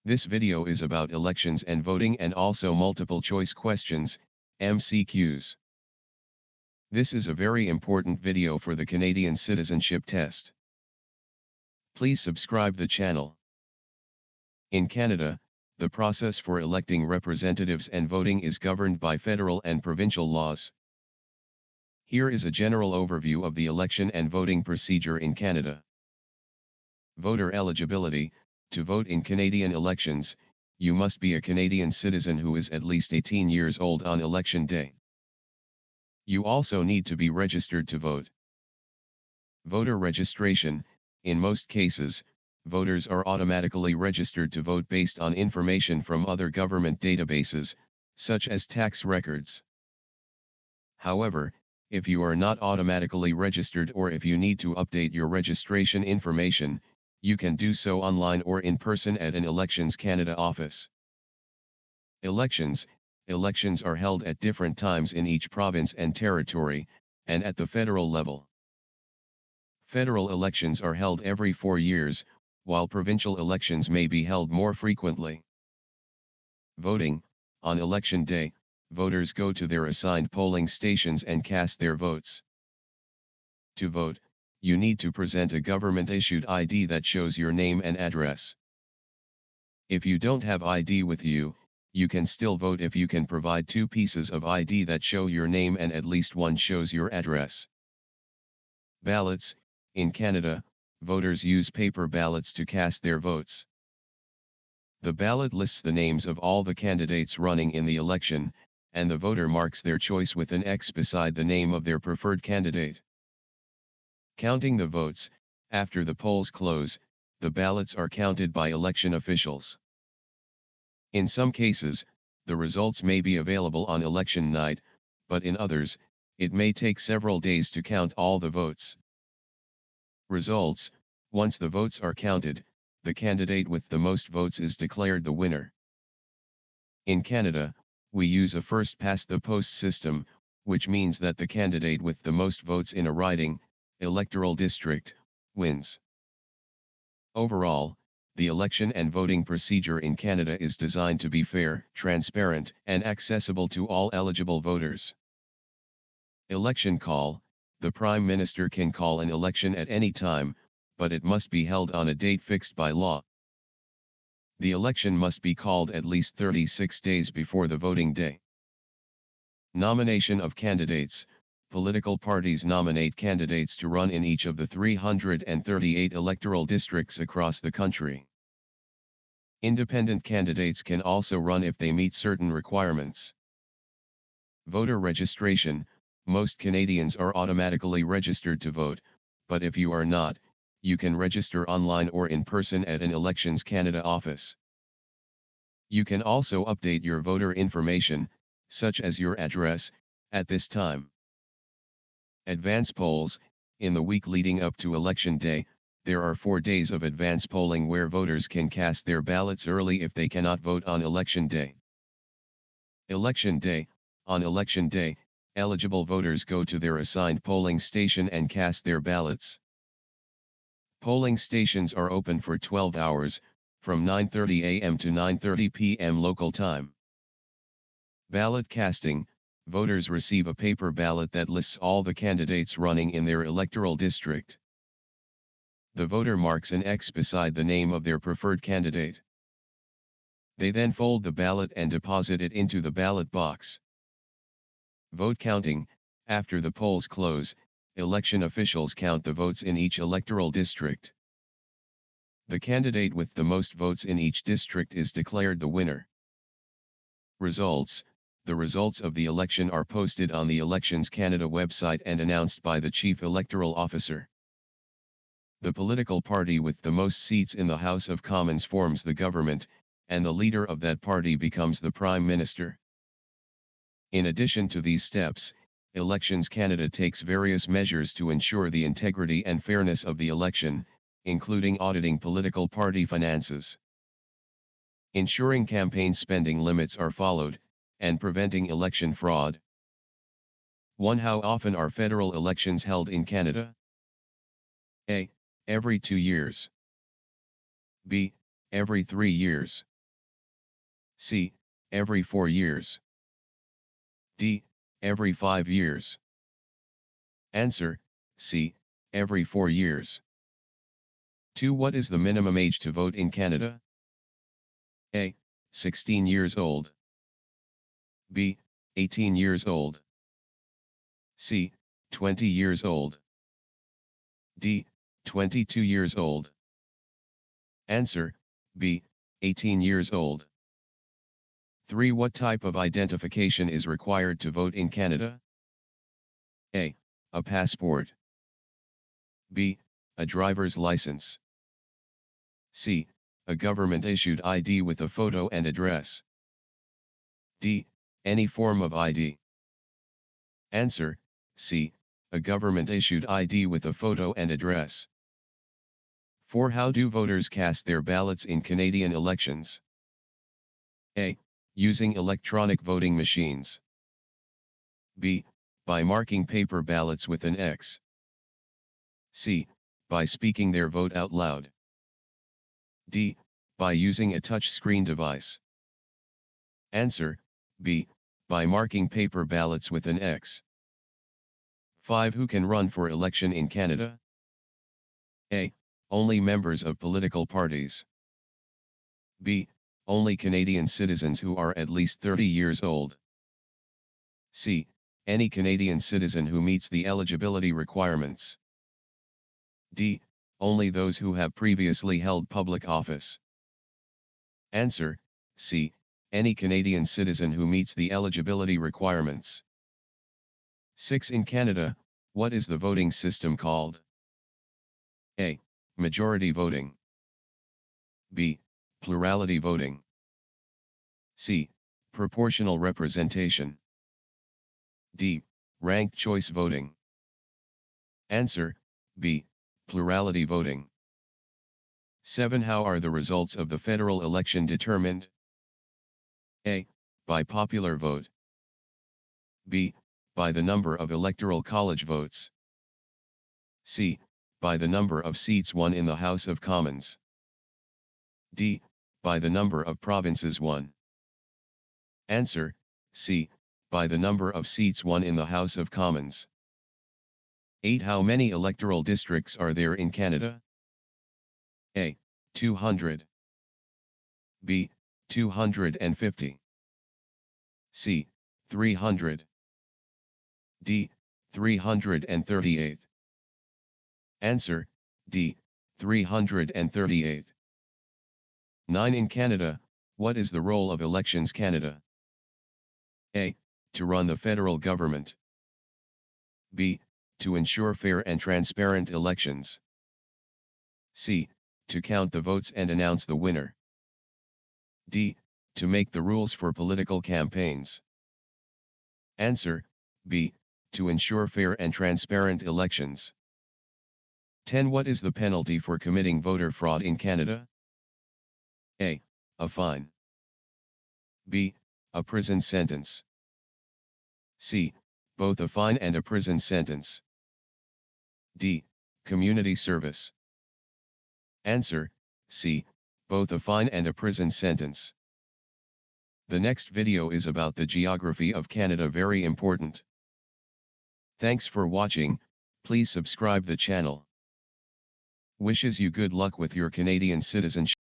This video is about elections and voting and also multiple choice questions, MCQs. This is a very important video for the Canadian citizenship test. Please subscribe the channel. In Canada, the process for electing representatives and voting is governed by federal and provincial laws. Here is a general overview of the election and voting procedure in Canada. Voter eligibility. To vote in Canadian elections, you must be a Canadian citizen who is at least 18 years old on election day. You also need to be registered to vote. Voter registration. In most cases, voters are automatically registered to vote based on information from other government databases, such as tax records. However, if you are not automatically registered or if you need to update your registration information, you can do so online or in person at an Elections Canada office. Elections are held at different times in each province and territory, and at the federal level. Federal elections are held every 4 years, while provincial elections may be held more frequently. Voting. On election day, voters go to their assigned polling stations and cast their votes. To vote, you need to present a government-issued ID that shows your name and address. If you don't have ID with you, you can still vote if you can provide 2 pieces of ID that show your name and at least one shows your address. Ballots. In Canada, voters use paper ballots to cast their votes. The ballot lists the names of all the candidates running in the election, and the voter marks their choice with an X beside the name of their preferred candidate. Counting the votes. After the polls close, the ballots are counted by election officials. In some cases, the results may be available on election night, but in others, it may take several days to count all the votes. Results. Once the votes are counted, the candidate with the most votes is declared the winner. In Canada, we use a first-past-the-post system, which means that the candidate with the most votes in a riding, electoral district, wins. Overall, the election and voting procedure in Canada is designed to be fair, transparent, and accessible to all eligible voters. Election call. The Prime Minister can call an election at any time, but it must be held on a date fixed by law. The election must be called at least 36 days before the voting day. Nomination of candidates. Political parties nominate candidates to run in each of the 338 electoral districts across the country. Independent candidates can also run if they meet certain requirements. Voter registration. Most Canadians are automatically registered to vote, but if you are not, you can register online or in person at an Elections Canada office. You can also update your voter information, such as your address, at this time. Advance polls. In the week leading up to election day, there are 4 days of advance polling where voters can cast their ballots early if they cannot vote on election day. Election day. On election day, eligible voters go to their assigned polling station and cast their ballots. Polling stations are open for 12 hours, from 9:30 a.m. to 9:30 p.m. local time. Ballot casting. Voters receive a paper ballot that lists all the candidates running in their electoral district. The voter marks an X beside the name of their preferred candidate. They then fold the ballot and deposit it into the ballot box. Vote counting. After the polls close, election officials count the votes in each electoral district. The candidate with the most votes in each district is declared the winner. Results. The results of the election are posted on the Elections Canada website and announced by the Chief Electoral Officer. The political party with the most seats in the House of Commons forms the government, and the leader of that party becomes the Prime Minister. In addition to these steps, Elections Canada takes various measures to ensure the integrity and fairness of the election, including auditing political party finances, ensuring campaign spending limits are followed, and preventing election fraud. 1. How often are federal elections held in Canada? A. Every 2 years. B. Every 3 years. C. Every 4 years. D. Every 5 years. Answer, C. Every 4 years. 2. What is the minimum age to vote in Canada? A. 16 years old. B. 18 years old. C. 20 years old. D. 22 years old. Answer, B. 18 years old. 3. What type of identification is required to vote in Canada? A. A passport. B. A driver's license. C. A government-issued ID with a photo and address. D. Any form of ID. Answer, C. A government-issued ID with a photo and address. 4. How do voters cast their ballots in Canadian elections? A. Using electronic voting machines. B. By marking paper ballots with an X. C. By speaking their vote out loud. D. By using a touch-screen device. Answer, B. By marking paper ballots with an X. 5. Who can run for election in Canada? A. Only members of political parties. B. Only Canadian citizens who are at least 30 years old. C. Any Canadian citizen who meets the eligibility requirements. D. Only those who have previously held public office. Answer, C. Any Canadian citizen who meets the eligibility requirements. 6. In Canada, what is the voting system called? A. Majority voting. B. Plurality voting. C. Proportional representation. D. Ranked choice voting. Answer, B. Plurality voting. 7. How are the results of the federal election determined? A. By popular vote. B. By the number of electoral college votes. C. By the number of seats won in the House of Commons. D. By the number of provinces won. Answer, C. By the number of seats won in the House of Commons. 8. How many electoral districts are there in Canada? A. 200. B. 250. C. 300. D. 338. Answer, D. 338. 9. In Canada, what is the role of Elections Canada? A. To run the federal government. B. To ensure fair and transparent elections. C. To count the votes and announce the winner. D. To make the rules for political campaigns. Answer, B. To ensure fair and transparent elections. 10. What is the penalty for committing voter fraud in Canada? A. A fine. B. A prison sentence. C. Both a fine and a prison sentence. D. Community service. Answer, C. Both a fine and a prison sentence. The next video is about the geography of Canada, very important. Thanks for watching, please subscribe the channel. Wishes you good luck with your Canadian citizenship.